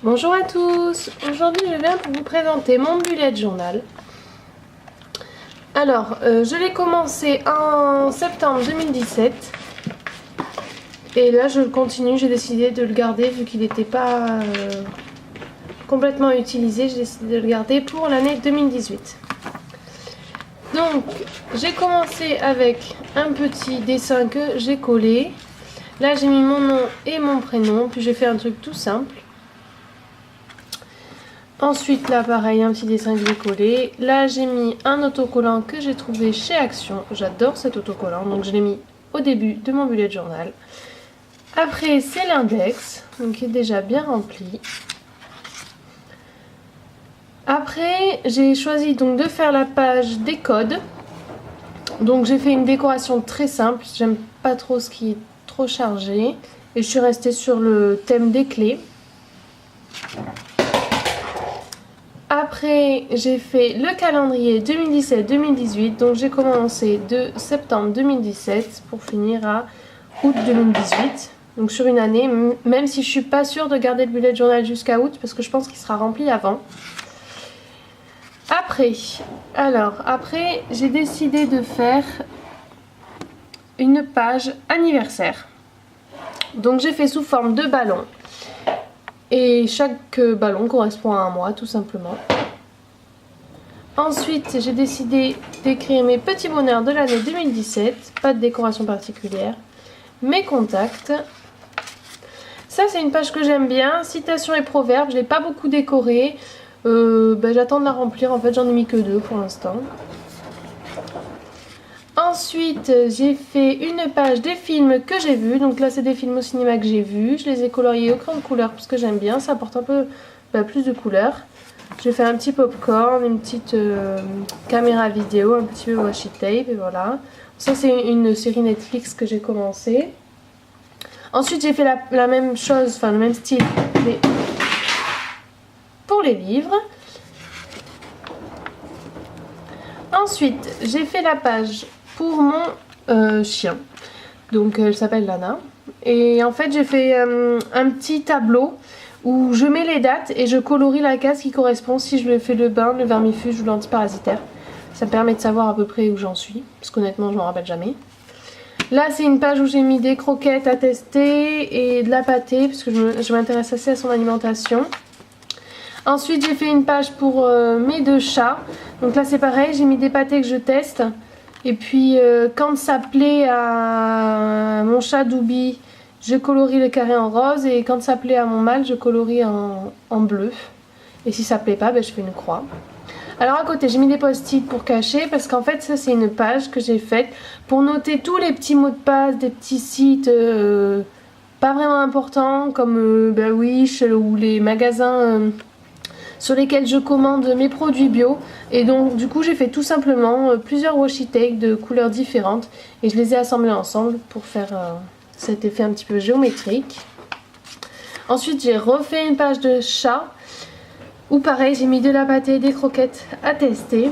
Bonjour à tous, aujourd'hui je viens pour vous présenter mon bullet journal. Alors, je l'ai commencé en septembre 2017 et là je le continue, j'ai décidé de le garder vu qu'il n'était pas complètement utilisé, j'ai décidé de le garder pour l'année 2018. Donc, j'ai commencé avec un petit dessin que j'ai collé. Là j'ai mis mon nom et mon prénom, puis j'ai fait un truc tout simple. Ensuite là pareil, un petit dessin que j'ai collé. Là j'ai mis un autocollant que j'ai trouvé chez Action. J'adore cet autocollant, donc je l'ai mis au début de mon bullet journal. Après c'est l'index, donc qui est déjà bien rempli. Après j'ai choisi donc de faire la page des codes. Donc j'ai fait une décoration très simple, j'aime pas trop ce qui est trop chargé. Et je suis restée sur le thème des clés. Après, j'ai fait le calendrier 2017-2018, donc j'ai commencé de septembre 2017 pour finir à août 2018. Donc sur une année, même si je suis pas sûre de garder le bullet journal jusqu'à août parce que je pense qu'il sera rempli avant. Après, j'ai décidé de faire une page anniversaire. Donc j'ai fait sous forme de ballon. Et chaque ballon correspond à un mois tout simplement. Ensuite j'ai décidé d'écrire mes petits bonheurs de l'année 2017. Pas de décoration particulière. Mes contacts. Ça c'est une page que j'aime bien. Citations et proverbes. Je l'ai pas beaucoup décorée. J'attends de la remplir. En fait j'en ai mis que 2 pour l'instant. Ensuite j'ai fait une page des films que j'ai vus. Donc là c'est des films au cinéma que j'ai vus. Je les ai coloriés au crayon de couleur parce que j'aime bien. Ça apporte un peu plus de couleurs. J'ai fait un petit popcorn, une petite caméra vidéo, un petit peu washi tape et voilà. Ça c'est une série Netflix que j'ai commencé. Ensuite j'ai fait la même chose, enfin le même style mais pour les livres. Ensuite j'ai fait la page pour mon chien, donc elle s'appelle Lana, et en fait j'ai fait un petit tableau où je mets les dates et je colorie la case qui correspond si je lui fais le bain, le vermifuge ou l'antiparasitaire. Ça me permet de savoir à peu près où j'en suis, parce qu'honnêtement je m'en rappelle jamais. Là c'est une page où j'ai mis des croquettes à tester et de la pâtée, parce que je m'intéresse assez à son alimentation. Ensuite j'ai fait une page pour mes 2 chats, donc là c'est pareil, j'ai mis des pâtés que je teste. Et puis quand ça plaît à mon chat Doubi, je colorie le carré en rose. Et quand ça plaît à mon mâle, je colorie en bleu. Et si ça plaît pas, je fais une croix. Alors à côté, j'ai mis des post-it pour cacher. Parce qu'en fait, ça c'est une page que j'ai faite pour noter tous les petits mots de passe des petits sites pas vraiment importants. Comme Wish ou les magasins sur lesquels je commande mes produits bio. Et donc du coup j'ai fait tout simplement plusieurs washi tape de couleurs différentes et je les ai assemblés ensemble pour faire cet effet un petit peu géométrique. Ensuite j'ai refait une page de chat où pareil j'ai mis de la pâtée et des croquettes à tester.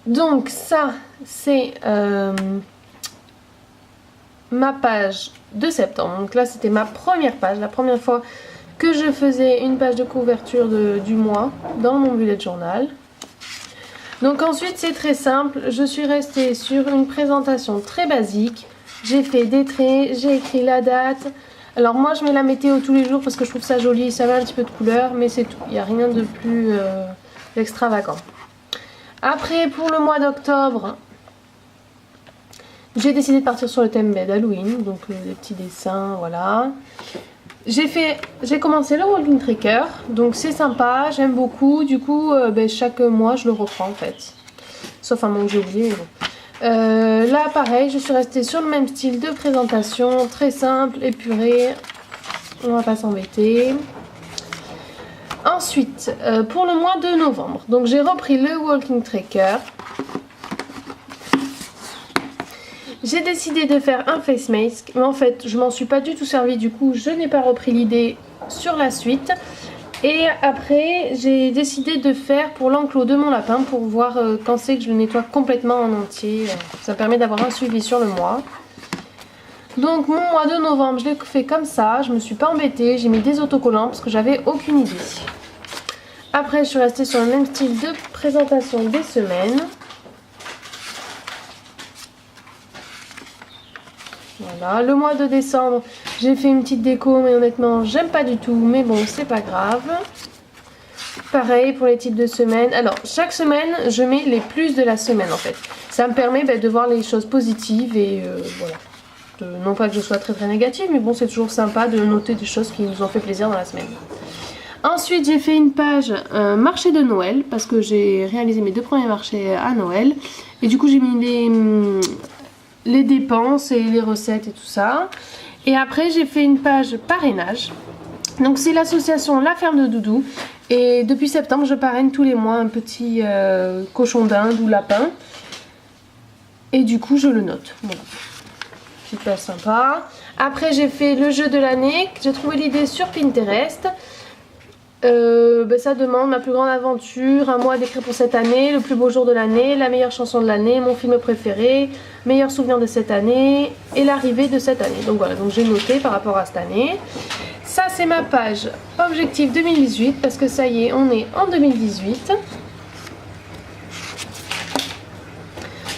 Donc ça c'est ma page de septembre. Donc là c'était ma première page, la première fois que je faisais une page de couverture du mois dans mon bullet journal. Donc ensuite c'est très simple, je suis restée sur une présentation très basique. J'ai fait des traits, j'ai écrit la date. Alors moi je mets la météo tous les jours parce que je trouve ça joli, ça met un petit peu de couleur, mais c'est tout, il n'y a rien de plus extravagant. Après pour le mois d'octobre, j'ai décidé de partir sur le thème d'Halloween, donc des petits dessins, voilà. J'ai commencé le walking tracker, donc c'est sympa, j'aime beaucoup, du coup chaque mois je le reprends en fait. Sauf un moment que j'ai oublié, mais bon. Là pareil, je suis restée sur le même style de présentation, très simple, épuré, on va pas s'embêter. Ensuite, pour le mois de novembre, donc j'ai repris le walking tracker. J'ai décidé de faire un face mask, mais en fait je m'en suis pas du tout servi, du coup je n'ai pas repris l'idée sur la suite. Et après j'ai décidé de faire pour l'enclos de mon lapin pour voir quand c'est que je le nettoie complètement en entier. Ça permet d'avoir un suivi sur le mois. Donc mon mois de novembre, je l'ai fait comme ça, je me suis pas embêtée, j'ai mis des autocollants parce que j'avais aucune idée. Après, je suis restée sur le même style de présentation des semaines. Voilà, le mois de décembre, j'ai fait une petite déco, mais honnêtement, j'aime pas du tout, mais bon, c'est pas grave. Pareil pour les types de semaines. Alors, chaque semaine, je mets les plus de la semaine en fait. Ça me permet de voir les choses positives et voilà. Non pas que je sois très négative, mais bon, c'est toujours sympa de noter des choses qui nous ont fait plaisir dans la semaine. Ensuite, j'ai fait une page marché de Noël, parce que j'ai réalisé mes 2 premiers marchés à Noël. Et du coup, j'ai mis les dépenses et les recettes et tout ça. Et après, j'ai fait une page parrainage. Donc, c'est l'association La Ferme de Doudou. Et depuis septembre, je parraine tous les mois un petit cochon d'Inde ou lapin. Et du coup, je le note. Voilà. Super sympa. Après, j'ai fait le jeu de l'année. J'ai trouvé l'idée sur Pinterest. Ça demande ma plus grande aventure, un mois d'écrire pour cette année, le plus beau jour de l'année, la meilleure chanson de l'année, mon film préféré, meilleur souvenir de cette année et l'arrivée de cette année. Donc voilà, donc j'ai noté par rapport à cette année. Ça, c'est ma page objectif 2018 parce que ça y est, on est en 2018.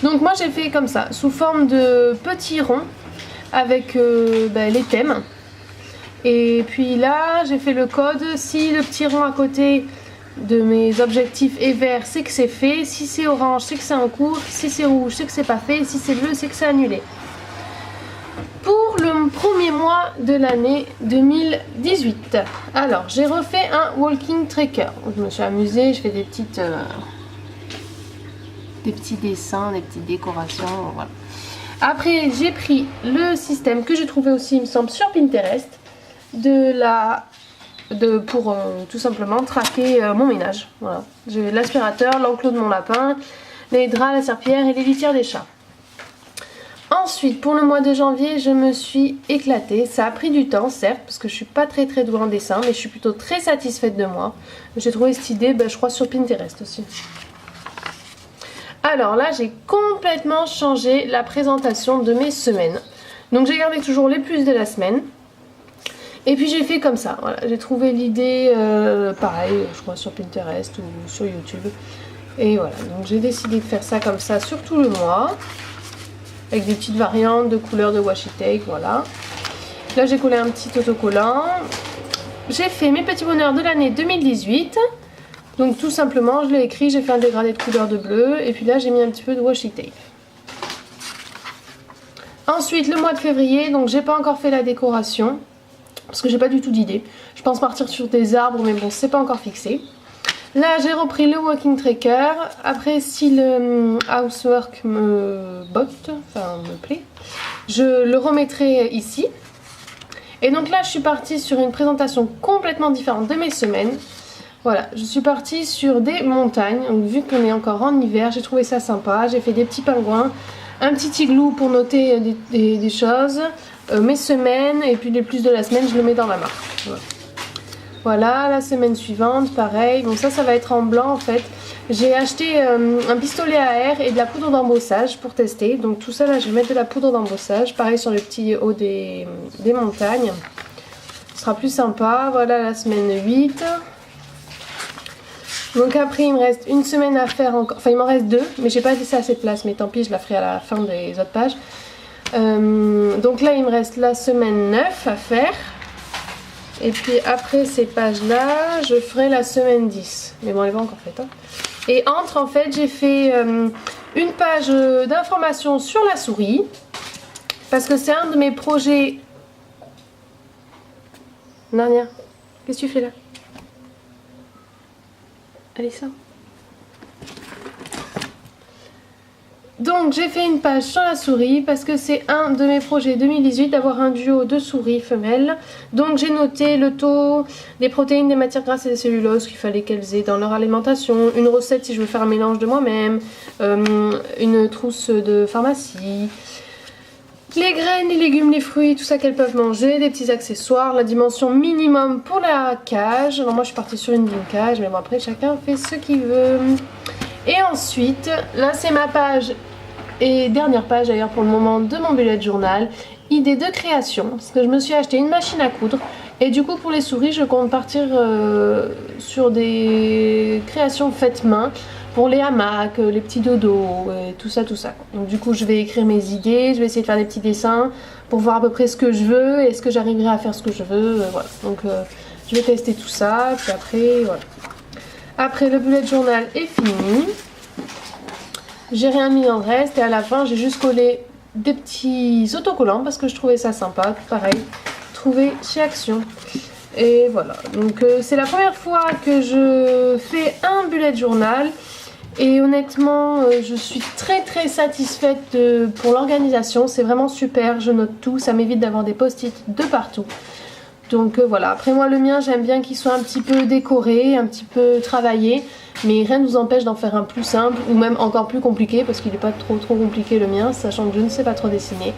Donc moi, j'ai fait comme ça, sous forme de petits ronds avec les thèmes. Et puis là, j'ai fait le code. Si le petit rond à côté de mes objectifs est vert, c'est que c'est fait. Si c'est orange, c'est que c'est en cours. Si c'est rouge, c'est que c'est pas fait. Et si c'est bleu, c'est que c'est annulé. Pour le premier mois de l'année 2018. Alors, j'ai refait un walking tracker. Je me suis amusée, je fais des petits dessins, des petites décorations. Voilà. Après, j'ai pris le système que j'ai trouvé aussi, il me semble, sur Pinterest. Pour tout simplement traquer mon ménage. Voilà. J'ai l'aspirateur, l'enclos de mon lapin, les draps, la serpillière et les litières des chats. Ensuite, pour le mois de janvier, je me suis éclatée. Ça a pris du temps, certes, parce que je suis pas très douée en dessin, mais je suis plutôt très satisfaite de moi. J'ai trouvé cette idée, je crois, sur Pinterest aussi. Alors là, j'ai complètement changé la présentation de mes semaines. Donc j'ai gardé toujours les plus de la semaine. Et puis j'ai fait comme ça, voilà. J'ai trouvé l'idée, pareil, je crois sur Pinterest ou sur YouTube. Et voilà, donc j'ai décidé de faire ça comme ça sur tout le mois. Avec des petites variantes de couleurs de washi tape, voilà. Là j'ai collé un petit autocollant. J'ai fait mes petits bonheurs de l'année 2018. Donc tout simplement, je l'ai écrit, j'ai fait un dégradé de couleur de bleu. Et puis là j'ai mis un petit peu de washi tape. Ensuite le mois de février, donc j'ai pas encore fait la décoration. Parce que j'ai pas du tout d'idée. Je pense partir sur des arbres, mais bon, c'est pas encore fixé. Là, j'ai repris le walking tracker. Après, si le housework me botte, enfin me plaît, je le remettrai ici. Et donc là, je suis partie sur une présentation complètement différente de mes semaines. Voilà, je suis partie sur des montagnes. Donc, vu qu'on est encore en hiver, j'ai trouvé ça sympa. J'ai fait des petits pingouins, un petit igloo pour noter des choses. Mes semaines et puis les plus de la semaine je le mets dans la marque. Voilà, la semaine suivante pareil. Bon, ça va être en blanc en fait. J'ai acheté un pistolet à air et de la poudre d'embossage pour tester. Donc tout ça là, je vais mettre de la poudre d'embossage. Pareil sur le petit haut des montagnes. Ce sera plus sympa. Voilà la semaine 8. Donc après il me reste une semaine à faire encore. Enfin il m'en reste 2, mais j'ai pas laissé assez de place. Mais tant pis, je la ferai à la fin des autres pages. Donc là il me reste la semaine 9 à faire. Et puis après ces pages là je ferai la semaine 10. Mais bon elle n'est pas encore faite hein. Et entre en fait j'ai fait une page d'information sur la souris. Parce que c'est un de mes projets. Narnia, qu'est-ce que tu fais là? Alissa. Donc j'ai fait une page sur la souris parce que c'est un de mes projets 2018 d'avoir un duo de souris femelles. Donc j'ai noté le taux des protéines, des matières grasses et des celluloses qu'il fallait qu'elles aient dans leur alimentation. Une recette si je veux faire un mélange de moi-même. Une trousse de pharmacie. Les graines, les légumes, les fruits, tout ça qu'elles peuvent manger. Des petits accessoires. La dimension minimum pour la cage. Alors moi je suis partie sur une cage mais bon après chacun fait ce qu'il veut. Et ensuite, là c'est ma page et dernière page d'ailleurs pour le moment de mon bullet journal. idée de création, parce que je me suis acheté une machine à coudre et du coup pour les souris je compte partir sur des créations faites main pour les hamacs, les petits dodos et tout ça. Donc du coup je vais écrire mes idées, je vais essayer de faire des petits dessins pour voir à peu près ce que je veux et est-ce que j'arriverai à faire ce que je veux, voilà. Donc je vais tester tout ça, puis après voilà. Après le bullet journal est fini, j'ai rien mis dans le reste et à la fin j'ai juste collé des petits autocollants parce que je trouvais ça sympa, pareil, trouvé chez Action. Et voilà, donc c'est la première fois que je fais un bullet journal et honnêtement je suis très satisfaite pour l'organisation, c'est vraiment super, je note tout, ça m'évite d'avoir des post-it de partout. Donc voilà, après moi le mien j'aime bien qu'il soit un petit peu décoré, un petit peu travaillé, mais rien ne nous empêche d'en faire un plus simple ou même encore plus compliqué parce qu'il n'est pas trop compliqué le mien, sachant que je ne sais pas trop dessiner.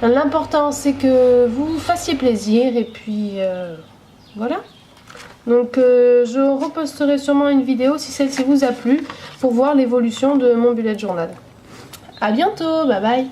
L'important c'est que vous vous fassiez plaisir et puis voilà. Donc je reposterai sûrement une vidéo si celle-ci vous a plu pour voir l'évolution de mon bullet journal. A bientôt, bye bye.